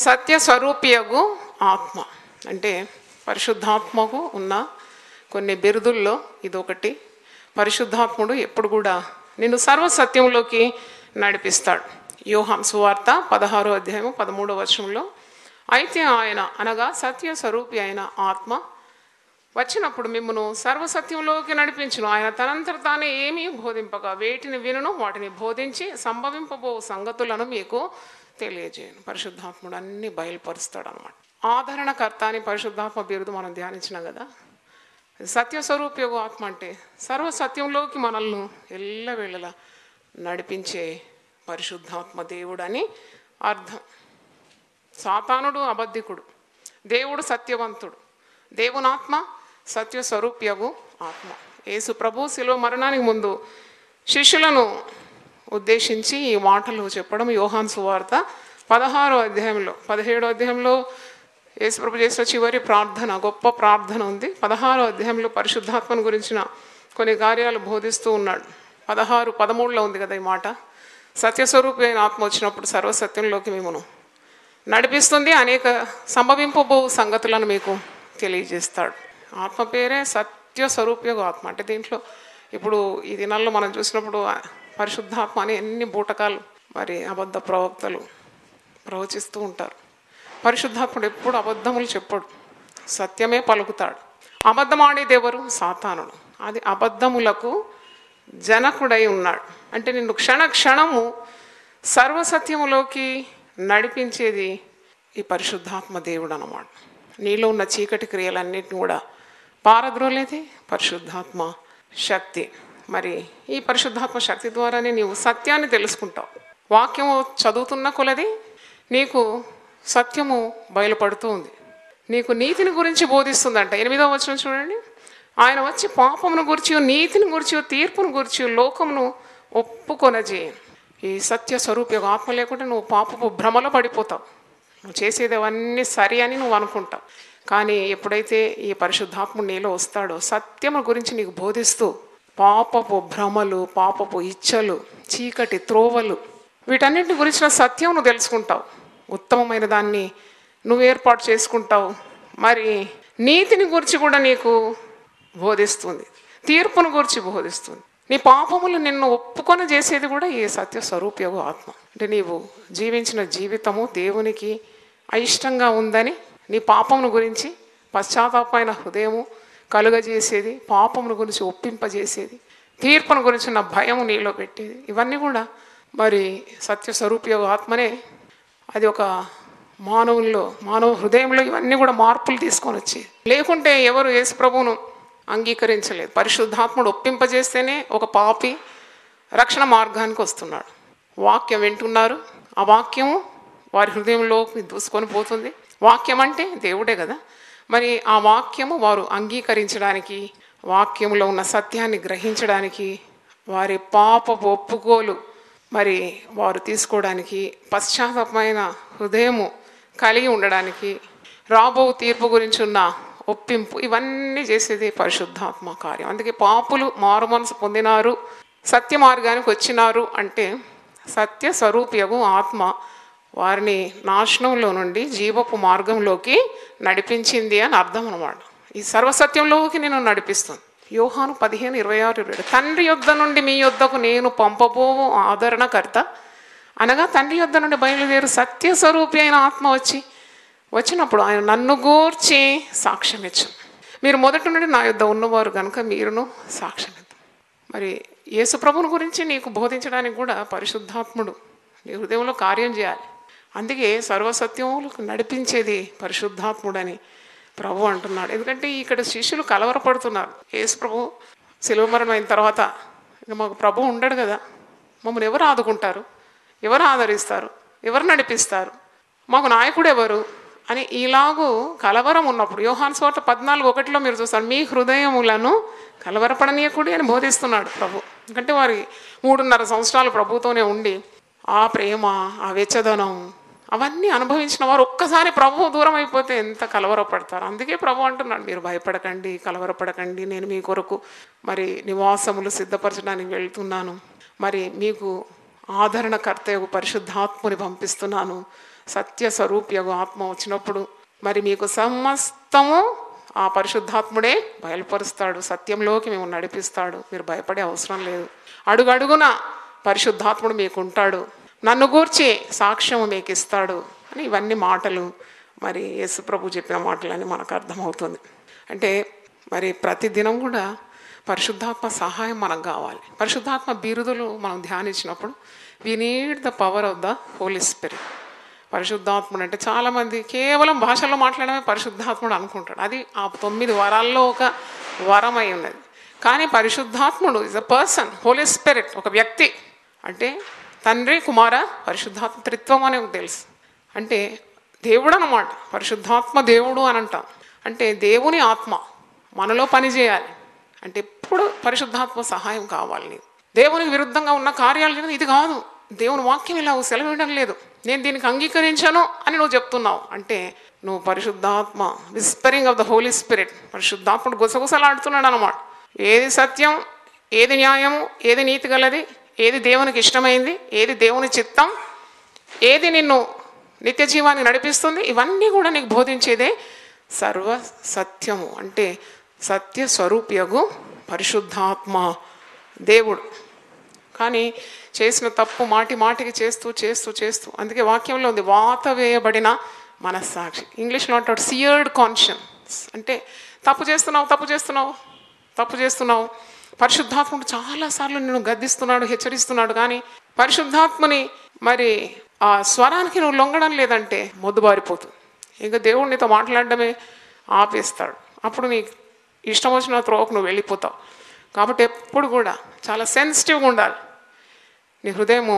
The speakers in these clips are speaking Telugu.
సత్య స్వరూపియగు ఆత్మ అంటే పరిశుద్ధాత్మకు ఉన్న కొన్ని బిరుదుల్లో ఇదొకటి. పరిశుద్ధాత్ముడు ఎప్పుడు కూడా నిన్ను సర్వసత్యంలోకి నడిపిస్తాడు. యోహాను సువార్త 16వ అధ్యాయం 13వ వచనంలో, అయితే ఆయన అనగా సత్య స్వరూపి అయిన ఆత్మ వచ్చినప్పుడు మిమ్మును సర్వసత్యంలోకి నడిపించును. ఆయన తనంతట తానే ఏమీ బోధింపక వేటిని వినును వాటిని బోధించి సంభవింపబో సంగతులను మీకు తెలియజేయను. పరిశుద్ధాత్ముడు అన్ని బయలుపరుస్తాడు అనమాట. ఆదరణకర్త అని పరిశుద్ధాత్మ బిరుదు మనం ధ్యానించినాం కదా. సత్యస్వరూపయోగ ఆత్మ అంటే సర్వసత్యంలోకి మనల్ని ఎల్లవేళలా నడిపించే పరిశుద్ధాత్మ దేవుడు అని అర్థం. సాతానుడు అబద్ధికుడు, దేవుడు సత్యవంతుడు. దేవునాత్మ సత్యస్వరూపయోగ ఆత్మ. యేసు ప్రభు శిలువ మరణానికి ముందు శిష్యులను ఉద్దేశించి ఈ మాటలు చెప్పడం యోహాను సువార్త 16వ అధ్యాయంలో 17వ అధ్యాయంలో యేసుప్రభు చేసిన చివరి ప్రార్థన, గొప్ప ప్రార్థన ఉంది. 16వ అధ్యాయంలో పరిశుద్ధాత్మను గురించిన కొన్ని కార్యాలు బోధిస్తూ ఉన్నాడు. 16:13లో ఉంది కదా ఈ మాట. సత్యస్వరూపి అయిన ఆత్మ వచ్చినప్పుడు సర్వసత్యంలోకి మిమ్మను నడిపిస్తుంది, అనేక సంభవింపబో సంగతులను మీకు తెలియజేస్తాడు. ఆత్మ పేరే సత్యస్వరూపయోగ ఆత్మ. అంటే దీంట్లో ఇప్పుడు ఈ దినాల్లో మనం చూసినప్పుడు పరిశుద్ధాత్మ అని ఎన్ని బూటకాలు మరి అబద్ధ ప్రవక్తలు ప్రవచిస్తూ ఉంటారు. పరిశుద్ధాత్ముడు ఎప్పుడు అబద్ధములు చెప్పడు, సత్యమే పలుకుతాడు. అబద్ధం ఆడేది ఎవరు? సాతానుడు. అది అబద్ధములకు జనకుడై ఉన్నాడు. అంటే నిన్ను క్షణ క్షణము సర్వసత్యములోకి నడిపించేది ఈ పరిశుద్ధాత్మ దేవుడు అన్నమాట. నీలో ఉన్న చీకటి క్రియలన్నిటిని కూడా పారద్రోలేది పరిశుద్ధాత్మ శక్తి. మరి ఈ పరిశుద్ధాత్మ శక్తి ద్వారానే నీవు సత్యాన్ని తెలుసుకుంటావు. వాక్యము చదువుతున్న కొలది నీకు సత్యము బయలుపడుతూ ఉంది. నీకు నీతిని గురించి బోధిస్తుందంట. 8వ వచనం చూడండి. ఆయన వచ్చి పాపమును గురించి, నీతిని గురించి, తీర్పును గురించి లోకమును ఒప్పుకొనజేయను. ఈ సత్య స్వరూపయోగ ఆత్మ లేకుంటే నువ్వు పాపపు భ్రమలో పడిపోతావు. నువ్వు చేసేది అవన్నీ సరి అని నువ్వు అనుకుంటావు. కానీ ఎప్పుడైతే ఈ పరిశుద్ధాత్ముడు నీలో వస్తాడో సత్యము గురించి నీకు బోధిస్తూ పాపపు భ్రమలు, పాపపు ఇచ్చలు, చీకటి త్రోవలు, వీటన్నింటి గురించిన సత్యం నువ్వు తెలుసుకుంటావు. ఉత్తమమైన దాన్ని నువ్వు ఏర్పాటు చేసుకుంటావు. మరి నీతిని గురించి కూడా నీకు బోధిస్తుంది, తీర్పును గురించి బోధిస్తుంది. నీ పాపములు నిన్ను ఒప్పుకొని చేసేది కూడా ఈ సత్య స్వరూపయోగ ఆత్మ. అంటే నీవు జీవించిన జీవితము దేవునికి అయిష్టంగా ఉందని నీ పాపమును గురించి పశ్చాత్తాపమైన హృదయము కలుగజేసేది, పాపమును గురించి ఒప్పింపజేసేది, తీర్పును గురించి నా భయము నీలో పెట్టేది, ఇవన్నీ కూడా మరి సత్య స్వరూపయోగ ఆత్మనే. అది ఒక మానవ హృదయంలో ఇవన్నీ కూడా మార్పులు తీసుకొని వచ్చి, లేకుంటే ఎవరు యేసు ప్రభువును అంగీకరించలేదు. పరిశుద్ధాత్ముడు ఒప్పింపజేస్తేనే ఒక పాపి రక్షణ మార్గానికి వస్తున్నాడు. వాక్యం వింటున్నారు, ఆ వాక్యము వారి హృదయంలోకి దూసుకొని పోతుంది. వాక్యం అంటే దేవుడే కదా. మరి ఆ వాక్యము వారు అంగీకరించడానికి, వాక్యంలో ఉన్న సత్యాన్ని గ్రహించడానికి, వారి పాపపు ఒప్పుకోలు మరి వారు తీసుకోవడానికి, పశ్చాత్తాపమైన హృదయము కలిగి ఉండడానికి, రాబో తీర్పు గురించి ఉన్న ఒప్పింపు, ఇవన్నీ చేసేది పరిశుద్ధాత్మ కార్యం. అందుకే పాపులు మారు మనసు పొందినారు, సత్య మార్గానికి వచ్చినారు అంటే సత్య స్వరూపయోగ ఆత్మ వారిని నాశనంలో నుండి జీవపు మార్గంలోకి నడిపించింది అని అర్థం అన్నమాట. ఈ సర్వసత్యంలోకి నేను నడిపిస్తుంది. యోహాను 15:26-27 తండ్రి యొద్ద నుండి మీ యొద్దకు నేను పంపబోవు ఆదరణకర్త అనగా తండ్రి యొద్ద నుండి బయలుదేరు సత్య స్వరూపి అయిన ఆత్మ వచ్చినప్పుడు ఆయన నన్ను గూర్చి సాక్ష్యం ఇచ్చు. మీరు మొదటి నుండి నా యొద్ద ఉన్నవారు కనుక మీరును సాక్ష్యం ఇద్దాం. మరి యేసు ప్రభువుని గురించి నీకు బోధించడానికి కూడా పరిశుద్ధాత్ముడు నీ హృదయంలో కార్యం చేయాలి. అందుకే సర్వసత్యములకు నడిపించేది పరిశుద్ధాత్ముడని ప్రభు అంటున్నాడు. ఎందుకంటే ఇక్కడ శిష్యులు కలవరపడుతున్నారు. యేసు ప్రభు శిలువ మరణం అయిన తర్వాత ఇక మాకు ప్రభు ఉండడు కదా, మమ్మల్ని ఎవరు ఆదుకుంటారు, ఎవరు ఆదరిస్తారు, ఎవరు నడిపిస్తారు, మాకు నాయకుడు ఎవరు అని ఇలాగూ కలవరం ఉన్నప్పుడు యోహాను సువార్త 14:1 మీరు చూస్తారు, మీ హృదయములను కలవరపడనీయకుడి అని బోధిస్తున్నాడు ప్రభు. ఎందుకంటే వారి 3.5 సంవత్సరాలు ప్రభుతోనే ఉండి ఆ ప్రేమ, ఆ వెచ్చదనం అవన్నీ అనుభవించిన వారు ఒక్కసారి ప్రభువు దూరం అయిపోతే ఎంత కలవరపడతారు. అందుకే ప్రభు అంటున్నాడు, మీరు భయపడకండి, కలవరపడకండి, నేను మీ కొరకు మరి నివాసములు సిద్ధపరచడానికి వెళ్తున్నాను, మరి మీకు ఆదరణకర్త పరిశుద్ధాత్ముని పంపిస్తున్నాను, సత్య స్వరూప్యగు ఆత్మ వచ్చినప్పుడు మరి మీకు సమస్తము ఆ పరిశుద్ధాత్ముడే బయలుపరుస్తాడు, సత్యంలోకి మేము నడిపిస్తాడు. మీరు భయపడే అవసరం లేదు. అడుగడుగున పరిశుద్ధాత్ముడు మీకు ఉంటాడు, నన్ను గూర్చి సాక్ష్యము మీకు ఇస్తాడు అని ఇవన్నీ మాటలు మరి యేసు ప్రభు చెప్పిన మాటలని మనకు అర్థమవుతుంది. అంటే మరి ప్రతిదినం కూడా పరిశుద్ధాత్మ సహాయం మనకు కావాలి. పరిశుద్ధాత్మ బిరుదులు మనం ధ్యానించినప్పుడు we need the power of the Holi spirit. పరిశుద్ధాత్ముడు అంటే చాలామంది కేవలం భాషల్లో మాట్లాడమే పరిశుద్ధాత్ముడు అనుకుంటాడు. అది ఆ 9 వరాల్లో ఒక వరం అయి ఉన్నది. కానీ పరిశుద్ధాత్ముడు is a person. Holy spirit ఒక వ్యక్తి. అంటే తండ్రి, కుమార, పరిశుద్ధాత్మ త్రిత్వం అని తెలుసు. అంటే దేవుడు అన్నమాట. పరిశుద్ధాత్మ దేవుడు అని అంటాం. అంటే దేవుని ఆత్మ మనలో పనిచేయాలి. అంటే ఎప్పుడు పరిశుద్ధాత్మ సహాయం కావాలి. నీకు దేవునికి విరుద్ధంగా ఉన్న కార్యాలు ఇది కాదు, దేవుని వాక్యం ఇలా సెలవివ్వడం లేదు, నేను దీనికి అంగీకరించాను అని నువ్వు చెప్తున్నావు అంటే నువ్వు పరిశుద్ధాత్మ whispering of the Holi spirit, పరిశుద్ధాత్ముడు గుసగుసలాడుతున్నాడు అన్నమాట. ఏది సత్యం, ఏది న్యాయము, ఏది నీతి గలది, ఏది దేవునికి ఇష్టమైంది, ఏది దేవుని చిత్తం, ఏది నిన్ను నిత్య జీవానికి నడిపిస్తుంది, ఇవన్నీ కూడా నీకు బోధించేదే సర్వ సత్యము. అంటే సత్య స్వరూప్యగు పరిశుద్ధాత్మ దేవుడు. కానీ చేసిన తప్పు మాటికి చేస్తూ చేస్తూ చేస్తూ, అందుకే వాక్యంలో ఉంది వాత వేయబడిన మనస్సాక్షి. ఇంగ్లీష్లో అంటాడు సియర్డ్ కాన్షియన్స్. అంటే తప్పు చేస్తున్నావు. పరిశుద్ధాత్ముడు చాలాసార్లు నిన్ను గద్దిస్తున్నాడు, హెచ్చరిస్తున్నాడు. కానీ పరిశుద్ధాత్మని మరి ఆ స్వరానికి నువ్వు లొంగడం లేదంటే మొద్దుబారిపోతుంది. ఇంకా దేవుడు నీతో మాట్లాడడమే ఆపేస్తాడు. అప్పుడు నీకు ఇష్టం వచ్చిన త్రోవకు నువ్వు వెళ్ళిపోతావు. కాబట్టి ఎప్పుడు కూడా చాలా సెన్సిటివ్గా ఉండాలి. నీ హృదయము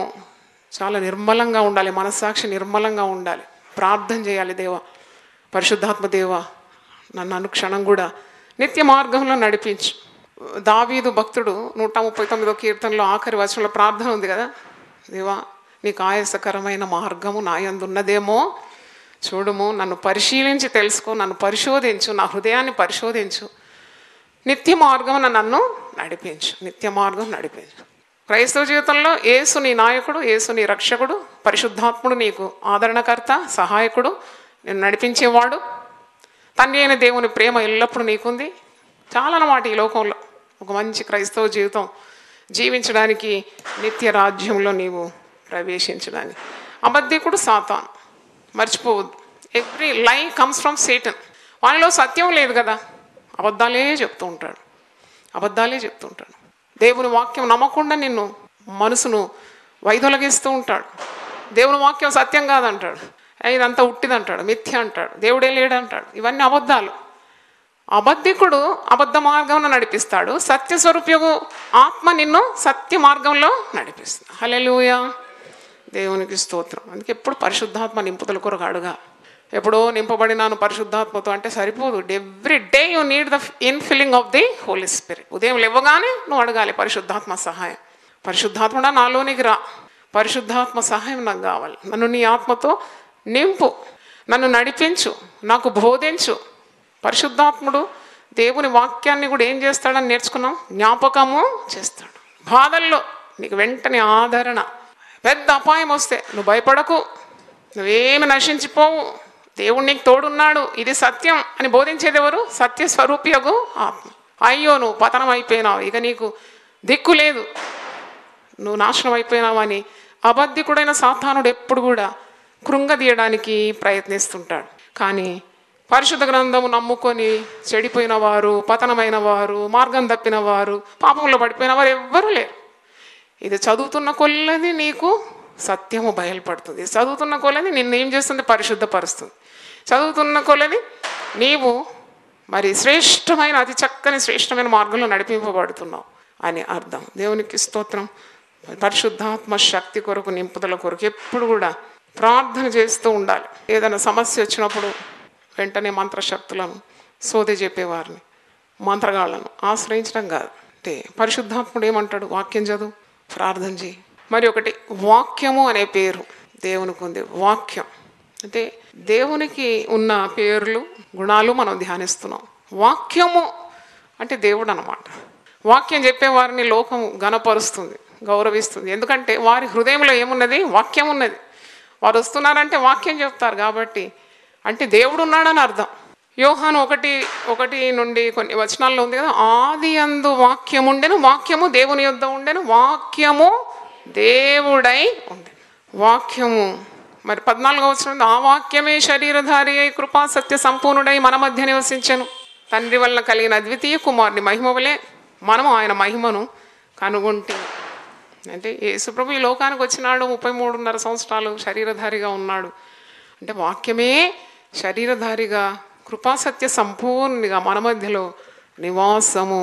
చాలా నిర్మలంగా ఉండాలి, మనస్సాక్షి నిర్మలంగా ఉండాలి. ప్రార్థన చేయాలి, దేవా పరిశుద్ధాత్మ దేవా నన్ను అనుక్షణం కూడా నిత్య మార్గంలో నడిపించు. దావీదు భక్తుడు 139వ కీర్తనలో ఆఖరి వచనంలో ప్రార్థన ఉంది కదా, దేవా నీకు ఆయాసకరమైన మార్గము నా యందు ఉన్నదేమో చూడుము, నన్ను పరిశీలించి తెలుసుకో, నన్ను పరిశోధించు, నా హృదయాన్ని పరిశోధించు, నిత్య మార్గం నన్ను నడిపించు, నిత్య మార్గం నడిపించు. క్రైస్తవ జీవితంలో యేసు నీ నాయకుడు, యేసు నీ రక్షకుడు, పరిశుద్ధాత్ముడు నీకు ఆదరణకర్త, సహాయకుడు, నేను నడిపించేవాడు. తండ్రి అయిన దేవుని ప్రేమ ఎల్లప్పుడూ నీకుంది. చాలా అన్నమాట ఈ లోకంలో ఒక మంచి క్రైస్తవ జీవితం జీవించడానికి, నిత్య రాజ్యంలో నీవు ప్రవేశించడానికి. అబద్ధికుడు సాతాను, మర్చిపోవద్దు. ఎవ్రీ లై కమ్స్ ఫ్రమ్ సేటన్. వాళ్ళలో సత్యం లేదు కదా, అబద్ధాలే చెప్తూ ఉంటాడు. దేవుని వాక్యం నమ్మకుండా నిన్ను మనసును వైదొలగిస్తూ ఉంటాడు. దేవుని వాక్యం సత్యం కాదంటాడు, ఇదంతా ఉట్టిదంటాడు, మిథ్య అంటాడు, దేవుడే లేడంటాడు. ఇవన్నీ అబద్ధాలు. అబద్ధికుడు అబద్ధ మార్గంలో నడిపిస్తాడు, సత్యస్వరూప్యగు ఆత్మ నిన్ను సత్య మార్గంలో నడిపిస్తుంది. హల్లెలూయా, దేవునికి స్తోత్రం. అందుకే ఎప్పుడు పరిశుద్ధాత్మ నింపుదల కొరకు అడుగా. ఎప్పుడో నింపబడినాను పరిశుద్ధాత్మతో అంటే సరిపోదు. Every day you need the infilling of the Holy Spirit. ఉదయం లేవగానే నువ్వు అడగాలి పరిశుద్ధాత్మ సహాయం. పరిశుద్ధాత్ముడా నాలోనికి రా, పరిశుద్ధాత్మ సహాయం నాకు కావాలి, నన్ను నీ ఆత్మతో నింపు, నన్ను నడిపించు, నాకు బోధించు. పరిశుద్ధాత్ముడు దేవుని వాక్యాన్ని కూడా ఏం చేస్తాడని నేర్చుకున్నాం, జ్ఞాపకము చేస్తాడు. బాధల్లో నీకు వెంటనే ఆదరణ. పెద్ద అపాయం వస్తే నువ్వు భయపడకు, నువ్వేమి నశించిపోవు, దేవుడు నీకు తోడున్నాడు, ఇది సత్యం అని బోధించేది ఎవరు? సత్య స్వరూపియగు ఆత్మ. అయ్యో నువ్వు పతనం అయిపోయినావు, ఇక నీకు దిక్కు లేదు, నువ్వు నాశనం అయిపోయినావు అని అబద్ధికుడైన సాతానుడు ఎప్పుడు కూడా కృంగదీయడానికి ప్రయత్నిస్తుంటాడు. కానీ పరిశుద్ధ గ్రంథము నమ్ముకొని చెడిపోయిన వారు, పతనమైన వారు, మార్గం తప్పిన వారు, పాపంలో పడిపోయిన వారు ఎవ్వరూ లేరు. ఇది చదువుతున్న కొలది నీకు సత్యము బయలుపడుతుంది. చదువుతున్న కొలది నిన్ను ఏం చేస్తుంది? పరిశుద్ధపరుస్తుంది. చదువుతున్న కొలది నీవు మరి శ్రేష్టమైన, అతి చక్కని శ్రేష్టమైన మార్గంలో నడిపింపబడుతున్నావు అని అర్థం. దేవునికి స్తోత్రం. పరిశుద్ధాత్మ శక్తి కొరకు, నింపుదల కొరకు ఎప్పుడు కూడా ప్రార్థన చేస్తూ ఉండాలి. ఏదైనా సమస్య వచ్చినప్పుడు వెంటనే మంత్రశక్తులను సోది చెప్పేవారిని, మంత్రగాళ్లను ఆశ్రయించడం కాదు. అంటే పరిశుద్ధాత్ముడు ఏమంటాడు? వాక్యం చదువు, ప్రార్థన చేయి. మరి ఒకటి, వాక్యము అనే పేరు దేవునికి ఉంది. వాక్యం అంటే దేవునికి ఉన్న పేర్లు, గుణాలు మనం ధ్యానిస్తున్నాం. వాక్యము అంటే దేవుడు అన్నమాట. వాక్యం చెప్పేవారిని లోకం ఘనపరుస్తుంది, గౌరవిస్తుంది. ఎందుకంటే వారి హృదయంలో ఏమున్నది? వాక్యం ఉన్నది. వారు వస్తున్నారంటే వాక్యం చెప్తారు కాబట్టి, అంటే దేవుడు ఉన్నాడని అర్థం. యోహాను 1:1 నుండి కొన్ని వచనాల్లో ఉంది కదా, ఆది యందు వాక్యము ఉండెను, వాక్యము దేవుని యొద్ద ఉండెను, వాక్యము దేవుడై ఉండెను. వాక్యము మరి 14వ వచనం, ఆ వాక్యమే శరీరధారి అయి కృపా సత్య సంపూర్ణుడై మన మధ్య నివసించెను. తండ్రి వలన కలిగిన అద్వితీయ కుమారుని మహిమ వలె మనము ఆయన మహిమను కనుగొంటే. అంటే యేసుప్రభు ఈ లోకానికి వచ్చినాడు, 33.5 సంవత్సరాలు శరీరధారిగా ఉన్నాడు. అంటే వాక్యమే శరీరధారిగా కృపాసత్య సంపూర్ణిగా మన మధ్యలో నివాసము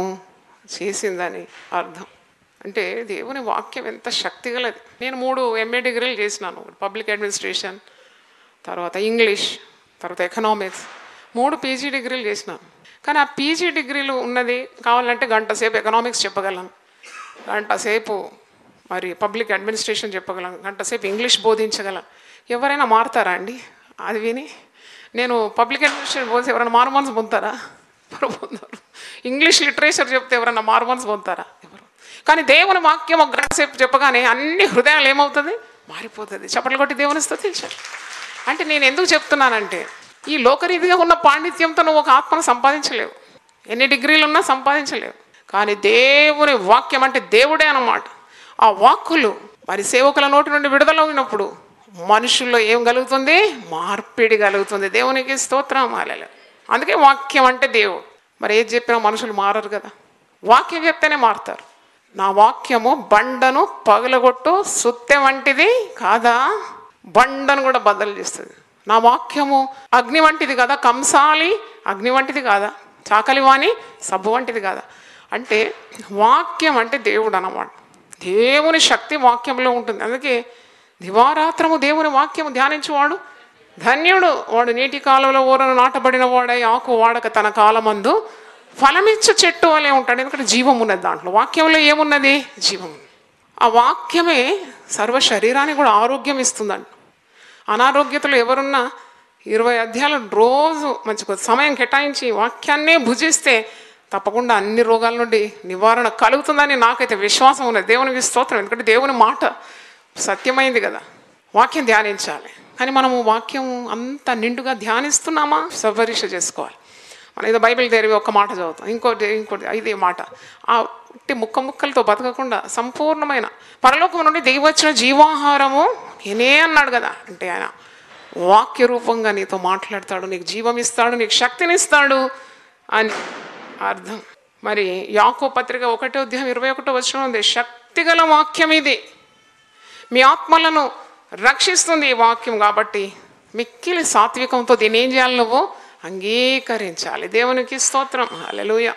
చేసిందని అర్థం. అంటే దేవుని వాక్యం ఎంత శక్తి గలది. నేను 3 MA డిగ్రీలు చేసినాను, పబ్లిక్ అడ్మినిస్ట్రేషన్, తర్వాత ఇంగ్లీష్, తర్వాత ఎకనామిక్స్, 3 PG డిగ్రీలు చేసినాను. కానీ ఆ PG డిగ్రీలు ఉన్నది కావాలంటే గంట సేపు ఎకనామిక్స్ చెప్పగలను, గంట సేపు మరి పబ్లిక్ అడ్మినిస్ట్రేషన్ చెప్పగలను, గంట సేపు ఇంగ్లీష్ బోధించగలను. ఎవరైనా మారుతారా అండి అది విని? నేను పబ్లిక్ అడ్మినిస్ట్రేషన్ బోధిస్తే ఎవరైనా మారుమనసు పొందుతారా? ఎవరు పొందారు? ఇంగ్లీష్ లిటరేచర్ చెప్తే ఎవరైనా మారుమనసు పొందుతారా? ఎవరు? కానీ దేవుని వాక్యం ఒక గంట సేపు చెప్పగానే అన్ని హృదయాలు ఏమవుతుంది? మారిపోతుంది. చప్పట్లు కొట్టి దేవుని స్తుతించాలి. అంటే నేను ఎందుకు చెప్తున్నానంటే, ఈ లోకరీతిగా ఉన్న పాండిత్యంతో నువ్వు ఒక ఆత్మను సంపాదించలేవు, ఎన్ని డిగ్రీలు ఉన్నా సంపాదించలేవు. కానీ దేవుని వాక్యం అంటే దేవుడే అన్నమాట. ఆ వాక్కులు మరి సేవకుల నోటి నుండి విడుదలైనప్పుడు మనుషుల్లో ఏం కలుగుతుంది? మార్పిడి కలుగుతుంది. దేవునికి స్తోత్రం. హల్లెలూయా. అందుకే వాక్యం అంటే దేవుడు. మరి ఏది చెప్పినా మనుషులు మారరు కదా, వాక్యం చెప్తేనే మారుతారు. నా వాక్యము బండను పగలగొట్టు సుత్తె వంటిది కాదా, బండను కూడా బద్దలు చేస్తుంది. నా వాక్యము అగ్ని వంటిది కదా, కంసాలి అగ్ని వంటిది కాదా, చాకలివాణి సబ్బు వంటిది కాదా. అంటే వాక్యం అంటే దేవుడు అన్నమాట. దేవుని శక్తి వాక్యంలో ఉంటుంది. అందుకే దివారాత్రము దేవుని వాక్యము ధ్యానించువాడు ధన్యుడు. వాడు నీటి కాలంలో ఊరను నాటబడిన వాడై ఆకు వాడక తన కాలమందు ఫలమిచ్చు చెట్టు వలె ఉంటాడు. ఎందుకంటే జీవం ఉన్నది దాంట్లో. వాక్యంలో ఏమున్నది? జీవం. ఆ వాక్యమే సర్వ శరీరానికి కూడా ఆరోగ్యం ఇస్తుందండి. అనారోగ్యతలు ఎవరున్నా 20 అధ్యాయాలు రోజు మంచి సమయం కేటాయించి వాక్యాన్నే భుజిస్తే తప్పకుండా అన్ని రోగాల నుండి నివారణ కలుగుతుందని నాకైతే విశ్వాసం ఉన్నది. దేవునికి స్తోత్రం. ఎందుకంటే దేవుని మాట సత్యమైంది కదా. వాక్యం ధ్యానించాలి. కానీ మనము వాక్యం అంత నిండుగా ధ్యానిస్తున్నామా? సపరీక్ష చేసుకోవాలి. మనం ఏదో బైబిల్ తెరివి ఒక్క మాట చదువుతాం, ఇంకోటి ఇదే మాట. ఆ ముక్కలతో బతకకుండా సంపూర్ణమైన పరలోకం నుండి దిగి వచ్చిన జీవాహారము నేనే అన్నాడు కదా. అంటే ఆయన వాక్య రూపంగా నీతో మాట్లాడతాడు, నీకు జీవం ఇస్తాడు, నీకు శక్తినిస్తాడు అని అర్థం. మరి యాకోబు పత్రిక 1:21 ఉంది, శక్తిగల వాక్యం ఇది, మీ ఆత్మలను రక్షిస్తుంది ఈ వాక్యం. కాబట్టి మిక్కిలి సాత్వికంతో దీన్ని ఏం చేయాలి? నువ్వు అంగీకరించాలి. దేవునికి స్తోత్రం. హల్లెలూయా.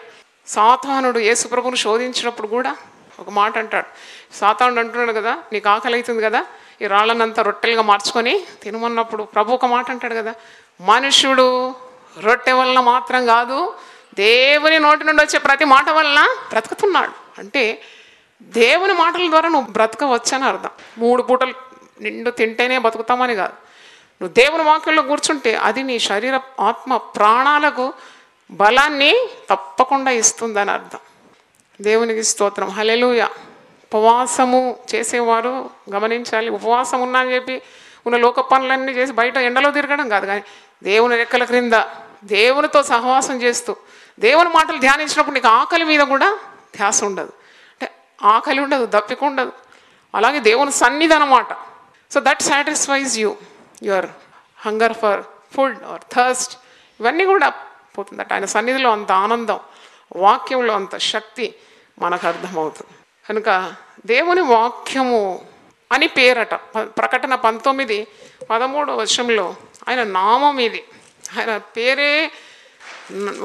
సాతానుడు యేసుప్రభువును శోధించినప్పుడు కూడా ఒక మాట అంటాడు. సాతానుడు అంటున్నాడు కదా, నీకు ఆకలి అవుతుంది కదా, ఈ రాళ్ళనంతా రొట్టెలుగా మార్చుకొని తినమన్నప్పుడు ప్రభు ఒక మాట అంటాడు కదా, మనుషుడు రొట్టె వలన మాత్రం కాదు, దేవుని నోటి నుండి వచ్చే ప్రతి మాట వలన బ్రతుకుతున్నాడు. అంటే దేవుని మాటల ద్వారా నువ్వు బ్రతకవచ్చని అర్థం. 3 పూటలు నిండు తింటేనే బతుకుతామని కాదు. నువ్వు దేవుని వాక్యంలో కూర్చుంటే అది నీ శరీర ఆత్మ ప్రాణాలకు బలాన్ని తప్పకుండా ఇస్తుందని అర్థం. దేవునికి స్తోత్రం. హల్లెలూయా. ఉపవాసము చేసేవారు గమనించాలి. ఉపవాసం ఉన్నా అని చెప్పి ఉన్న లోక పనులన్నీ చేసి బయట ఎండలో తిరగడం కాదు, కానీ దేవుని రెక్కల క్రింద దేవునితో సహవాసం చేస్తూ దేవుని మాటలు ధ్యానించినప్పుడు నీకు ఆకలి మీద కూడా ధ్యాస ఉండదు. అంటే ఆకలి ఉండదు, దప్పిక ఉండదు. అలాగే దేవుని సన్నిధి అన్నమాట. So that satisfies you, your hunger for food or thirst, ఇవన్నీ కూడా పోతుందట. ఆయన సన్నిధిలో అంత ఆనందం, వాక్యంలో అంత శక్తి మనకు అర్థమవుతుంది. కనుక దేవుని వాక్యము అని పేరట. ప్రకటన 19:13 ఆయన నామం ఇది, ఆయన పేరే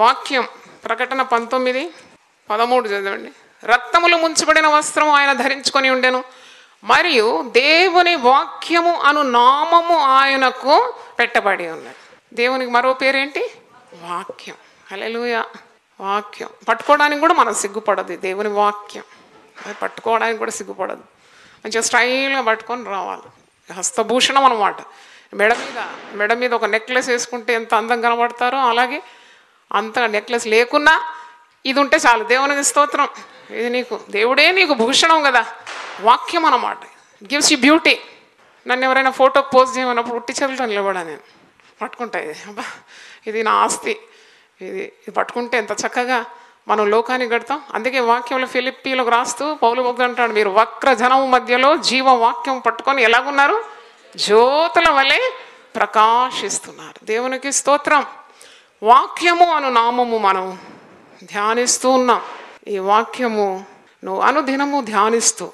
వాక్యం. ప్రకటన 19:13 చదవండి. రక్తములు ముంచబడిన వస్త్రం ఆయన ధరించుకొని ఉండెను, మరియు దేవుని వాక్యము అను నామము ఆయనకు పెట్టబడి ఉన్నది. దేవునికి మరో పేరేంటి? వాక్యం. హల్లెలూయా. వాక్యం పట్టుకోవడానికి కూడా మనం సిగ్గుపడదు. దేవుని వాక్యం అది పట్టుకోవడానికి కూడా సిగ్గుపడదు. మంచిగా స్టైల్గా పట్టుకొని రావాలి. హస్తభూషణం అన్నమాట. మెడ మీద ఒక నెక్లెస్ వేసుకుంటే ఎంత అందంగా కనబడతారో అలాగే అంత నెక్లెస్ లేకున్నా ఇది ఉంటే చాలు. దేవునికి స్తోత్రం. ఇది నీకు దేవుడే నీకు భూషణం కదా, వాక్యం అన్నమాట. Gives you beauty. నన్ను ఎవరైనా ఫోటోకి పోస్ట్ చేయమన్నప్పుడు ఉట్టి చేతులతో నిలబడా నేను పట్టుకుంటా. ఇది అబ్బా ఇది నా ఆస్తి, ఇది పట్టుకుంటే ఎంత చక్కగా మనం లోకానికి గడతాం. అందుకే వాక్యంలో ఫిలిప్పీలకు రాస్తూ పౌలు భక్తుడు అంటాడు, మీరు వక్ర జనము మధ్యలో జీవ వాక్యం పట్టుకొని ఎలాగున్నారు? జ్యోతుల వలె ప్రకాశిస్తున్నారు. దేవునికి స్తోత్రం. వాక్యము అను నామము మనం ధ్యానిస్తూ ఉన్నాం. ఈ వాక్యము నువ్వు అనుదినము ధ్యానిస్తూ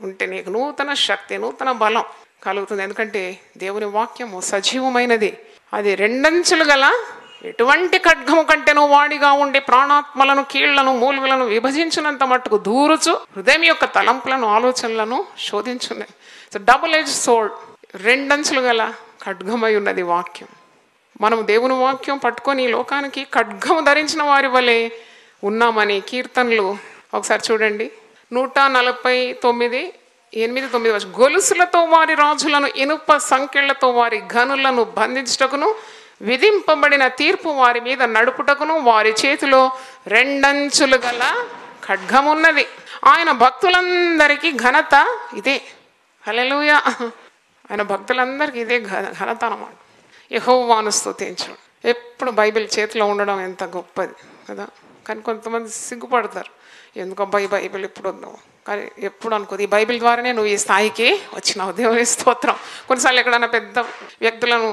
ఉంటే నీకు నూతన శక్తి, నూతన బలం కలుగుతుంది. ఎందుకంటే దేవుని వాక్యము సజీవమైనది. అది రెండంచులు గల ఎటువంటి ఖడ్గము కంటేనూ వాడిగా ఉండి ప్రాణాత్మలను, కీళ్లను, మూలుగులను విభజించినంత మట్టుకు దూరుచు హృదయం యొక్క తలంపులను, ఆలోచనలను శోధించున్నాయి. సో డబుల్ ఎడ్జ్ సోర్డ్, రెండంచులు గల ఖడ్గమై ఉన్నది వాక్యం. మనం దేవుని వాక్యం పట్టుకొని ఈ లోకానికి ఖడ్గము ధరించిన వారి వలె ఉన్నామని కీర్తనలు ఒకసారి చూడండి. 149, 8, 9 గొలుసులతో వారి రాజులను, ఇనుప సంకెళ్లతో వారి ఘనులను బంధించుటకును, విధింపబడిన తీర్పు వారి మీద నడుపుటకును వారి చేతిలో రెండంచులు గల ఖడ్గమున్నది. ఆయన భక్తులందరికీ ఘనత ఇదే. హల్లెలూయా. ఆయన భక్తులందరికీ ఇదే ఘనత అన్నమాట. యెహోవాను స్తుతించడం. ఎప్పుడు బైబిల్ చేతిలో ఉండడం ఎంత గొప్పది కదా. కానీ కొంతమంది సిగ్గుపడతారు, ఎందుకబ్బా ఈ బైబిల్ ఇప్పుడు వద్దావు. కానీ ఎప్పుడు అనుకోదు, ఈ బైబిల్ ద్వారానే నువ్వు ఈ స్థాయికి వచ్చినావు. దేవుని స్తోత్రం. కొన్నిసార్లు ఎక్కడన్నా పెద్ద వ్యక్తులను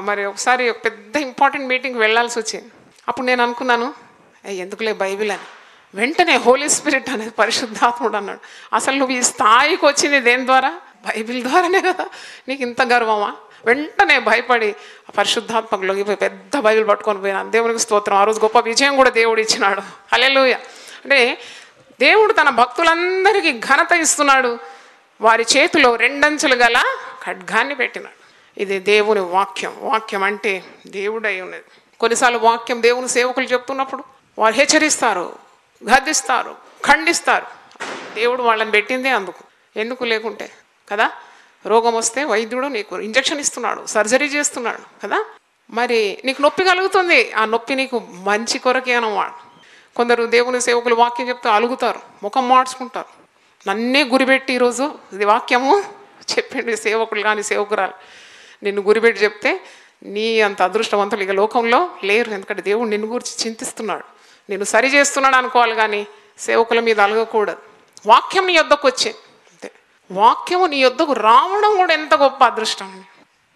మరి ఒకసారి పెద్ద ఇంపార్టెంట్ మీటింగ్కి వెళ్ళాల్సి వచ్చింది. అప్పుడు నేను అనుకున్నాను, ఎందుకులే బైబిల్ అని. వెంటనే హోలీ స్పిరిట్ అనేది పరిశుద్ధాత్ముడు అన్నాడు, అసలు నువ్వు ఈ స్థాయికి వచ్చింది దేని ద్వారా? బైబిల్ ద్వారానే కదా. నీకు ఇంత గర్వమా? వెంటనే భయపడి పరిశుద్ధాత్మకు లొంగిపోయి పెద్ద బైబిల్ పట్టుకొని పోయినాను. దేవునికి స్తోత్రం. ఆ రోజు గొప్ప విజయం కూడా దేవుడు ఇచ్చినాడు. హల్లెలూయా. అంటే దేవుడు తన భక్తులందరికీ ఘనత ఇస్తున్నాడు. వారి చేతిలో రెండంచులు గల ఖడ్గాన్ని పెట్టినాడు. ఇది దేవుని వాక్యం. వాక్యం అంటే దేవుడై ఉన్నది. కొన్నిసార్లు వాక్యం దేవుని సేవకులు చెప్తున్నప్పుడు వారు హెచ్చరిస్తారు, గద్దిస్తారు, ఖండిస్తారు. దేవుడు వాళ్ళని పెట్టిందే అందుకు. ఎందుకు లేకుంటే కదా. రోగం వస్తే వైద్యుడు నీకు ఇంజక్షన్ ఇస్తున్నాడు, సర్జరీ చేస్తున్నాడు కదా. మరి నీకు నొప్పి కలుగుతుంది, ఆ నొప్పి నీకు మంచి కొరకే అన్నమాట. కొందరు దేవుని సేవకులు వాక్యం చెప్తే అలుగుతారు, ముఖం మార్చుకుంటారు. నన్నే గురిపెట్టి ఈరోజు ఇది వాక్యము చెప్పిండు సేవకులు కానీ సేవకురాలు నిన్ను గురిపెట్టి చెప్తే నీ అంత అదృష్టవంతులు ఇక లోకంలో లేరు. ఎందుకంటే దేవుడు నిన్ను గురించి చింతిస్తున్నాడు, నిన్ను సరి చేస్తున్నాడు అనుకోవాలి. కానీ సేవకుల మీద అలగకూడదు. వాక్యం నీ యొద్దకు వచ్చింది అంతే. వాక్యము నీ యొద్దకు రావడం కూడా ఎంత గొప్ప అదృష్టం.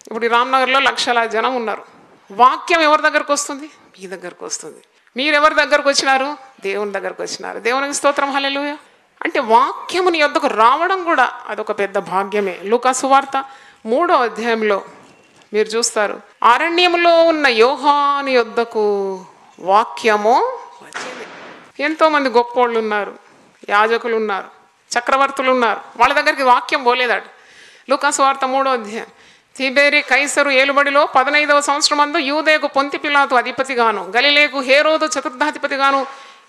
ఇప్పుడు ఈ రామ్నగర్లో లక్షలాది జనం ఉన్నారు. వాక్యం ఎవరి దగ్గరకు వస్తుంది? మీ దగ్గరకు వస్తుంది. మీరు ఎవరి దగ్గరకు వచ్చినారు? దేవుని దగ్గరకు వచ్చినారు. దేవునికి స్తోత్రం. హల్లెలూయా. అంటే వాక్యము నీ యొద్దకు రావడం కూడా అదొక పెద్ద భాగ్యమే. లూకా సువార్త 3వ అధ్యాయంలో మీరు చూస్తారు, అరణ్యములో ఉన్న యోహాను యొద్దకు వాక్యము వచ్చింది. ఎంతోమంది గొప్పోళ్ళు ఉన్నారు, యాజకులు ఉన్నారు, చక్రవర్తులు ఉన్నారు, వాళ్ళ దగ్గరికి వాక్యం పోలేదాడు. లూకా సువార్త 3వ అధ్యాయం. తిబెరి కైసరు ఏలుబడిలో 15వ సంవత్సరమందు యూదేకు పొంతి పిలాతు అధిపతిగాను, గలిలేకు హేరోదు చతుర్థాధిపతిగాను,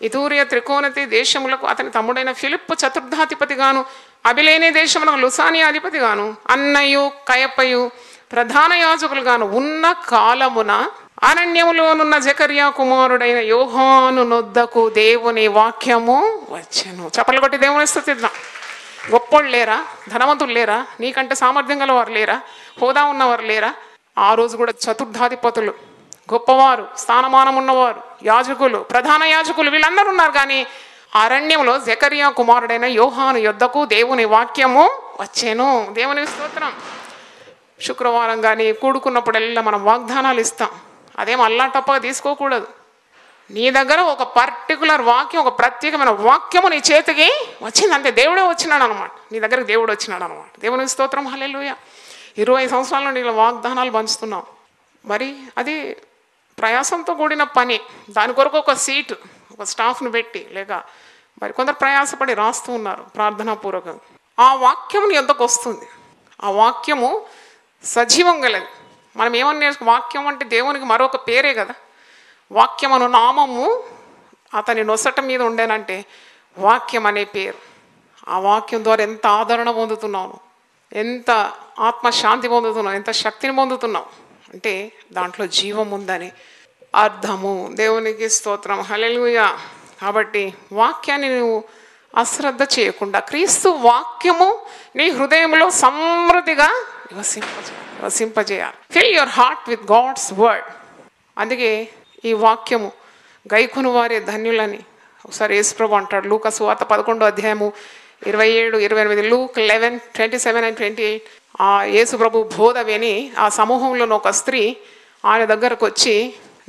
ఇతూరియ త్రికోణతి దేశములకు అతని తమ్ముడైన ఫిలిప్పు చతుర్థాధిపతిగాను, అబిలేనే దేశములకు లుసానియా అధిపతిగాను, అన్నయు కయపయు ప్రధాన యాజకులుగాను ఉన్న కాలమున అరణ్యములోనున్న జకర్యా కుమారుడైన యోహాను నొద్దకు దేవుని వాక్యము వచ్చెను. చప్పలు కొట్టి దేవుని స్తుతిద్దాం. గొప్పోళ్ళు లేరా? ధనవంతులు లేరా? నీకంటే సామర్థ్యం గల వారు లేరా? హోదా ఉన్నవారు లేరా? ఆ రోజు కూడా చతుర్థాధిపతులు, గొప్పవారు, స్థానమానం ఉన్నవారు, యాజకులు, ప్రధాన యాజకులు వీళ్ళందరూ ఉన్నారు. కానీ అరణ్యంలో జకర్యా కుమారుడైన యోహాను యొద్దకు దేవుని వాక్యము వచ్చెను. దేవుని స్తోత్రం. శుక్రవారం కానీ కూడుకున్నప్పుడల్లా మనం వాగ్దానాలు ఇస్తాం. అదేం అల్లాటప్పగా తీసుకోకూడదు. నీ దగ్గర ఒక పర్టికులర్ వాక్యం, ఒక ప్రత్యేకమైన వాక్యము నీ చేతికి వచ్చింది అంతే. దేవుడే వచ్చినాడు అనమాట. నీ దగ్గరకు దేవుడు వచ్చినాడు అనమాట. దేవుని స్తోత్రం. హల్లెలూయా. 20 సంవత్సరాల నుండి ఇలా వాగ్దానాలు పంచుతున్నాం. మరి అది ప్రయాసంతో కూడిన పని. దాని కొరకు ఒక సీటు, ఒక స్టాఫ్ను పెట్టి, లేక మరి కొందరు ప్రయాసపడి రాస్తూ ఉన్నారు ప్రార్థనాపూర్వకంగా. ఆ వాక్యం నీ యొద్దకు వస్తుంది. ఆ వాక్యము సజీవం గలది. మనం ఏమన్నా వాక్యం అంటే దేవునికి మరొక పేరే కదా. వాక్యం అను నామము అతని నొసట మీద ఉండేనంటే వాక్యం అనే పేరు. ఆ వాక్యం ద్వారా ఎంత ఆదరణ పొందుతున్నావు, ఎంత ఆత్మశాంతి పొందుతున్నావు, ఎంత శక్తిని పొందుతున్నావు అంటే దాంట్లో జీవం ఉందని అర్థము. దేవునికి స్తోత్రం. హల్లెలూయా. కాబట్టి వాక్యాన్ని నువ్వు అశ్రద్ధ చేయకుండా క్రీస్తు వాక్యము నీ హృదయంలో సమృద్ధిగా నివసింపజేయాలి. Fill your heart with God's word. అందుకే ఈ వాక్యము గైకొను వారే ధన్యులని ఒకసారి యేసుప్రభు అంటాడు. లూకా సువార్త 11:27-28, లూక్ 11:27-28. ఆ యేసుప్రభు బోధ విని ఆ సమూహంలోని ఒక స్త్రీ ఆయన దగ్గరకు వచ్చి,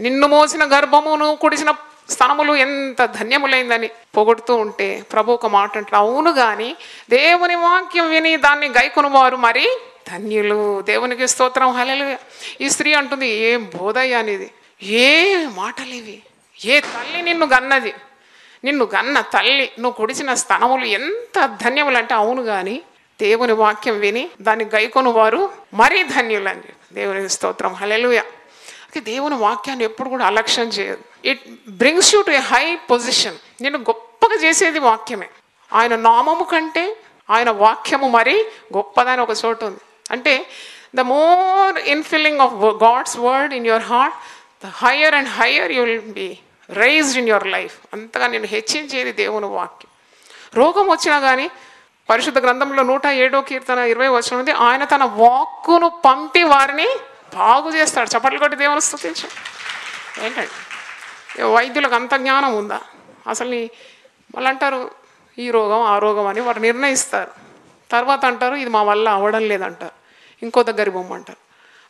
నిన్ను మోసిన గర్భమును కుడిసిన స్థనములు ఎంత ధన్యములైందని పొగుడుతూ ఉంటే ప్రభు ఒక మాట అంటారు, అవును కానీ దేవుని వాక్యం విని దాన్ని గైకొను వారు మరి ధన్యులు. దేవునికి స్తోత్రం, హల్లెలూయా. ఈ స్త్రీ అంటుంది, ఏం బోధయ్య అనేది, ఏ మాటలేవి, ఏ తల్లి నిన్ను గన్నది, నిన్ను గన్న తల్లి నువ్వు కుడిచిన స్థనములు ఎంత ధన్యములు అంటే, అవును కానీ దేవుని వాక్యం విని దాన్ని గైకొను వారు మరీ ధన్యులని. దేవునికి స్తోత్రం, హల్లెలూయా. దేవుని వాక్యాన్ని ఎప్పుడు కూడా అలక్ష్యం చేయదు. It brings you to A high position. నిన్ను గొప్పగా చేసేది వాక్యమే. ఆయన నామము కంటే ఆయన వాక్యము మరి గొప్పదని ఒక చోటు ఉంది. అంటే the more infilling of God's word in your heart, the higher and higher you will be raised in your life. అంతగా నేను హెచ్చించేది దేవుని వాక్యం. రోగం వచ్చినా కానీ పరిశుద్ధ గ్రంథంలో 107వ కీర్తన 20వ వచనం ఉంది, ఆయన తన వాక్కును పంపి వారిని బాగు చేస్తాడు. చప్పట్లు కొట్టి దేవుని స్తుతించు. ఏంటండి వైద్యులకు అంత జ్ఞానం ఉందా? అసలు వాళ్ళు అంటారు ఈ రోగం ఆ రోగం అని వారు నిర్ణయిస్తారు. తర్వాత అంటారు ఇది మా వల్ల అవ్వడం లేదంటారు, ఇంకో దగ్గరికి పొమ్మంటారు.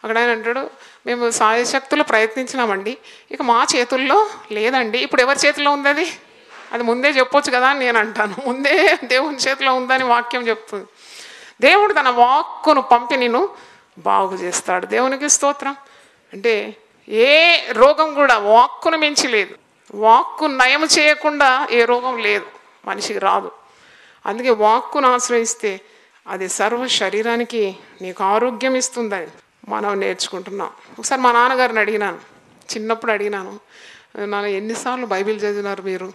అక్కడ ఆయన అంటాడు, మేము సాయశక్తులు ప్రయత్నించినామండి, ఇక మా చేతుల్లో లేదండి. ఇప్పుడు ఎవరి చేతిలో ఉంది అది? అది ముందే చెప్పొచ్చు కదా అని నేను అంటాను. ముందే దేవుని చేతిలో ఉందని వాక్యం చెప్తుంది. దేవుడు తన వాక్కును పంపి నిన్ను బాగు చేస్తాడు. దేవునికి స్తోత్రం. అంటే ఏ రోగం కూడా వాక్కును మించి లేదు. వాక్కు నయం చేయకుండా ఏ రోగం లేదు, మనిషికి రాదు. అందుకే వాక్కును ఆశ్రయిస్తే అది సర్వ శరీరానికి నీకు ఆరోగ్యం ఇస్తుందని మనం నేర్చుకుంటున్నాం. ఒకసారి మా నాన్నగారిని అడిగినాను, చిన్నప్పుడు అడిగినాను, నాన్న ఎన్నిసార్లు బైబిల్ చదివినారు మీరు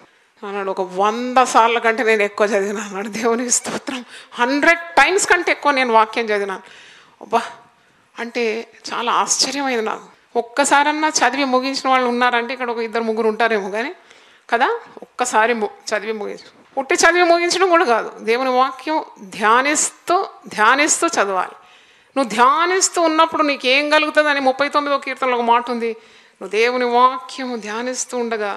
అన్నాడు. ఒక 100 సార్ల కంటే నేను ఎక్కువ చదివినాను అన్నాడు. దేవునికి స్తోత్రం. 100 times కంటే ఎక్కువ నేను వాక్యం చదివినాను. అబ్బా అంటే చాలా ఆశ్చర్యమైంది నాకు. ఒక్కసారన్నా చదివి ముగించిన వాళ్ళు ఉన్నారంటే ఇక్కడ ఒక 2-3 ఉంటారేమో కానీ కదా, ఒక్కసారి చదివి ముగించు, ఉట్టి చదివి ముగించడం కూడా కాదు. దేవుని వాక్యం ధ్యానిస్తూ చదవాలి. నువ్వు ధ్యానిస్తూ ఉన్నప్పుడు నీకు ఏం కలుగుతుంది అని 39వ కీర్తనలో ఒక మాట ఉంది. నువ్వు దేవుని వాక్యం ధ్యానిస్తూ ఉండగా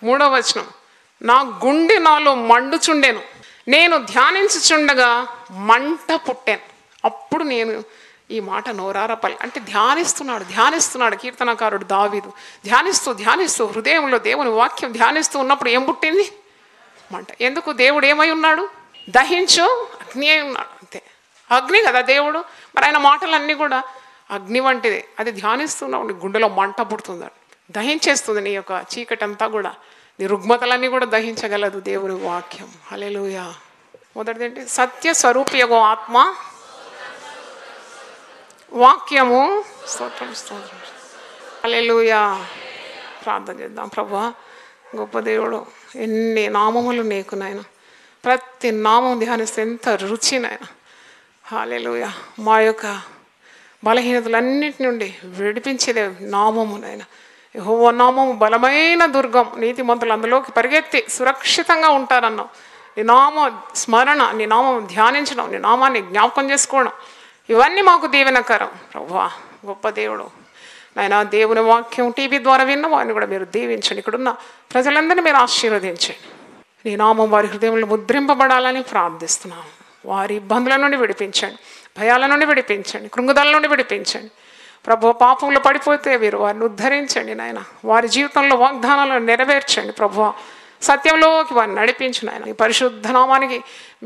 3వ వచనం, నా గుండె నాలో మండుచుండెను, నేను ధ్యానించుచుండగా మంట పుట్టాను. అప్పుడు నేను ఈ మాట నోరారపల్లి అంటే ధ్యానిస్తున్నాడు కీర్తనకారుడు దావీదు. ధ్యానిస్తూ హృదయంలో దేవుని వాక్యం ధ్యానిస్తూ ఉన్నప్పుడు ఏం పుట్టింది? మంట. ఎందుకు? దేవుడు ఏమై ఉన్నాడు? దహించు అగ్ని అయి ఉన్నాడు. అంతే, అగ్ని కదా దేవుడు. మరి ఆయన మాటలన్నీ కూడా అగ్ని వంటిదే. అది ధ్యానిస్తున్నావు, నీ గుండెలో మంట పుడుతుంది, దహించేస్తుంది. నీ యొక్క చీకటి అంతా కూడా, నీ రుగ్మతలన్నీ కూడా దహించగలదు దేవుని వాక్యం. హల్లెలూయా. మొదటిది ఏంటి? సత్య స్వరూపియగో ఆత్మ వాక్యము. స్తోత్రం. హల్లెలూయా. ప్రార్థన చేద్దాం. ప్రభువా, గొప్ప దేవుడు, ఎన్ని నామములు నీకు నాయన. ప్రతి నామం ధ్యానిస్తే ఎంత రుచి నాయన. హల్లెలూయా. మా యొక్క బలహీనతలన్నిటి నుండి విడిపించేదే నామము నాయన. యెహోవా నామము బలమైన దుర్గం, నీతిమంతులు అందులోకి పరిగెత్తి సురక్షితంగా ఉంటారన్నావు. నీ నామ స్మరణ, నీ నామం ధ్యానించడం, నీ నామాన్ని జ్ఞాపకం చేసుకోవడం, ఇవన్నీ మాకు దీవెనకరం. ప్రభువా, గొప్ప దేవుడు నాయన. దేవుని వాక్యం టీవీ ద్వారా విన్న వారిని కూడా మీరు దీవించండి. ఇక్కడున్న ప్రజలందరినీ మీరు ఆశీర్వదించండి. నీ నామం వారి హృదయంలో ముద్రింపబడాలని ప్రార్థిస్తున్నాను. వారి ఇబ్బందుల నుండి విడిపించండి, భయాల నుండి విడిపించండి, కృంగుదల నుండి విడిపించండి. ప్రభు, పాపంలో పడిపోతే వీరు వారిని ఉద్ధరించండి నాయన. వారి జీవితంలో వాగ్దానాలను నెరవేర్చండి ప్రభు. సత్యంలోకి వారిని నడిపించు నాయన. ఈ పరిశుద్ధ నామానికి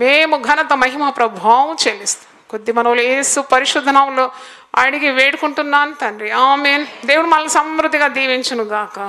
మేము ఘనత మహిమ ప్రభావం చెల్లిస్తాం. కొద్ది మనవులు యేసు పరిశుద్ధ నామంలో అడిగి వేడుకుంటున్నాను తండ్రి. ఆమేన్. దేవుడు మనల్ని సమృద్ధిగా దీవించును గాక.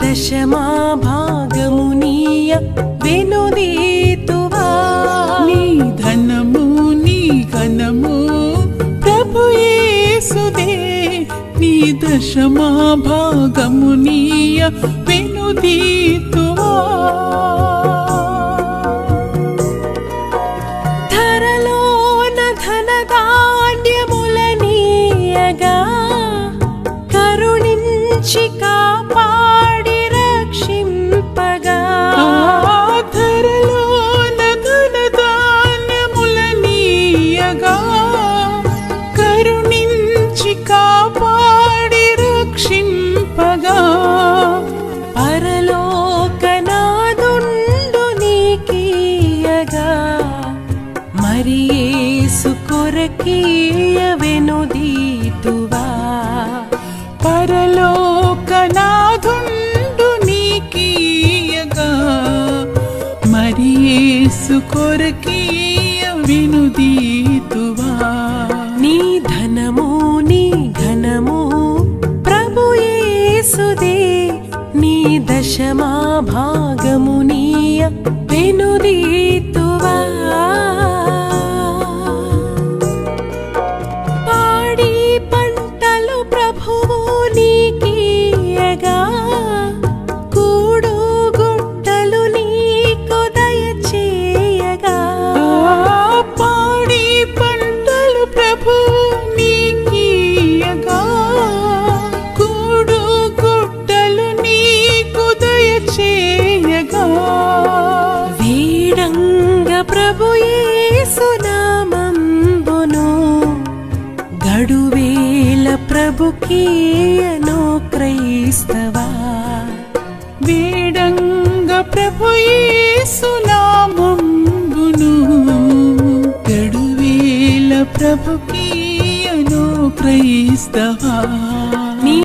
దశమా భాగమునీయ వెనుదీతువా దశమా భాగమునీయ వెనుదీతువా ధరలోన ధనధాన్యములనీయగా కరుణించి కాపాడి రక్షింపగా ధరలోన ధనధాన్యములనీయగా కరుణించి కాపాడి రక్షింపగా పరలోకనాదుండు నీకీయగా మరి యేసు కొరకీయ వెనుదీతువా పరలోకనాథుండు నీకీయగా మరి యేసు కొరకీయ వెనుదీతువా నీ ధనము నీ ఘనము ప్రభు యేసుదే నీ దశమా భాగమునీయ వెనుదీతువా పాడి పంటలు ప్రభువు నీకీయగా కూడు గుట్టలు నీకు దయచేయగా పాడి పంటలు ప్రభు నీకీయగా కూడు గుట్టలు నీకు దయచేయగా వీడంగ ప్రభు యేసు నామంబును గడువేల ప్రభుకీయను క్రైస్తవా వేడంగ ప్రభు యేసు నామంబును గడువేల ప్రభుకీయను క్రైస్తవా